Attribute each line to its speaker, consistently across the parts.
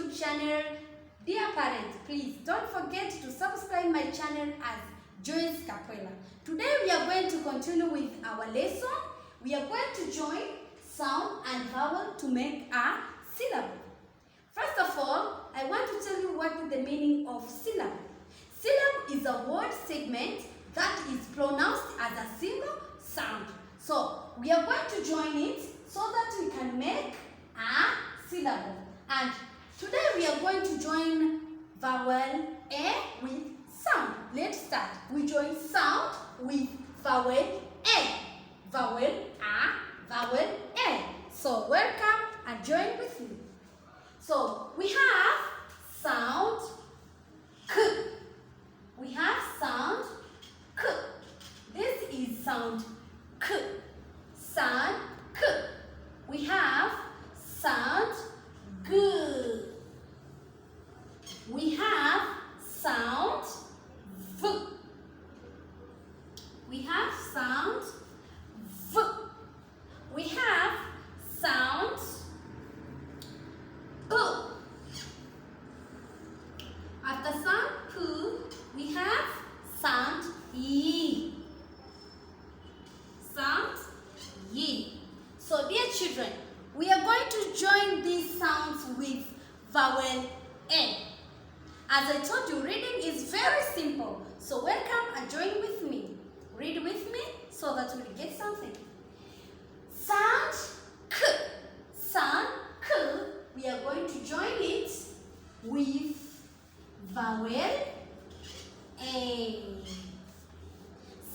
Speaker 1: YouTube channel. Dear parents, please don't forget to subscribe my channel as Joyce Kakwela. Today we are going to continue with our lesson. We are going to join sound and vowel to make a syllable. First of all, I want to tell you what is the meaning of syllable. Syllable is a word segment that is pronounced as a single sound. So we are going to join it so that we can make a syllable. And today we are going to join vowel A with sound. Let's start. We join sound with vowel A. Vowel A, vowel A. So welcome and join with me. So we have sound K. We have sound K. This is sound K. Sound K. We have sound G. We have sound V. We have sound V. We have sound P. After sound P, we have sound E. Sound E. So dear children, we are going to join these sounds with vowel A. As I told you, reading is very simple. So welcome and join with me. Read with me so that we will get something. Sound K. Sound K. We are going to join it with vowel A.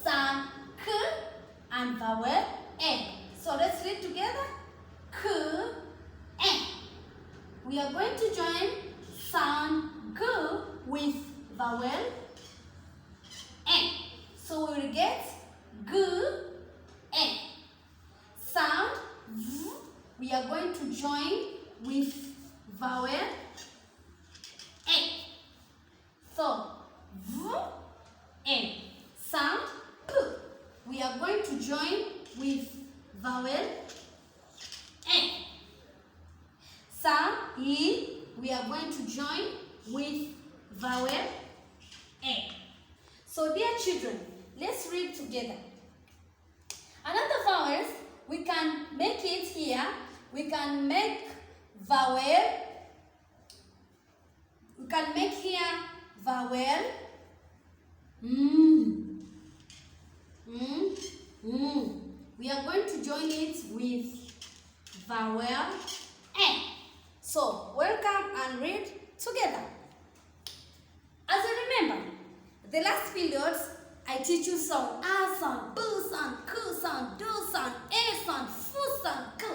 Speaker 1: Sound K and vowel A. So let's read together. K, A. We are going to join sound G with vowel A. So we will get G, A. Sound V. We are going to join with vowel A. So V, A. Sound P. We are going to join with vowel A. Sound E. We are going to join with vowel A. So dear children, let's read together. Another vowels, we can make it here. We can make vowel. We can make here vowel We are going to join it with vowel A. So welcome and read together. As you remember, the last periods I teach you sound A sound, B sound, K sound, D sound, A sound, F sound, K.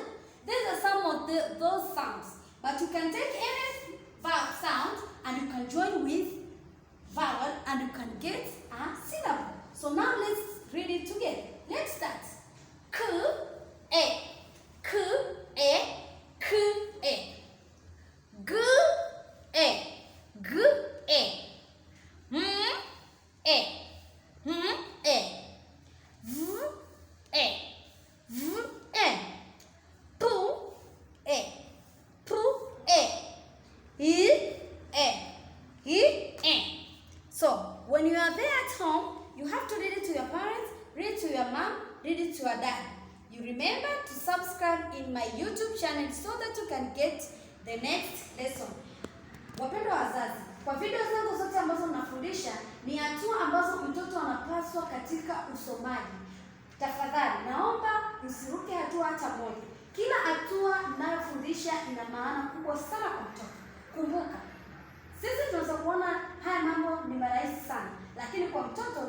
Speaker 1: These are some of those sounds. But you can take any vowel sound and you can join with vowel and you can get a syllable. So now let's read it together. Let's start. K, A, K, A, K, A. G, A, G, A. M, A, M, A. V, A, V, A. P, A, P, A. I, A, I, A. So when you are there at home, you have to read it to your parents, read it to your mom, read it to your dad. You remember to subscribe in my YouTube channel so that you can get the next lesson. Wapendwa wazazi, kwa video zangu zote ambazo nafundisha ni hatua ambazo mtoto anapaswa katika usomaji. Tafadhali, naomba usiruke hatua hata moja. Kila hatua ninayofundisha ina maana kubwa sana kwa mtoto. Kumbuka, sisi tunaweza kuona haya mambo ni rahisi sana, lakini kwa mtoto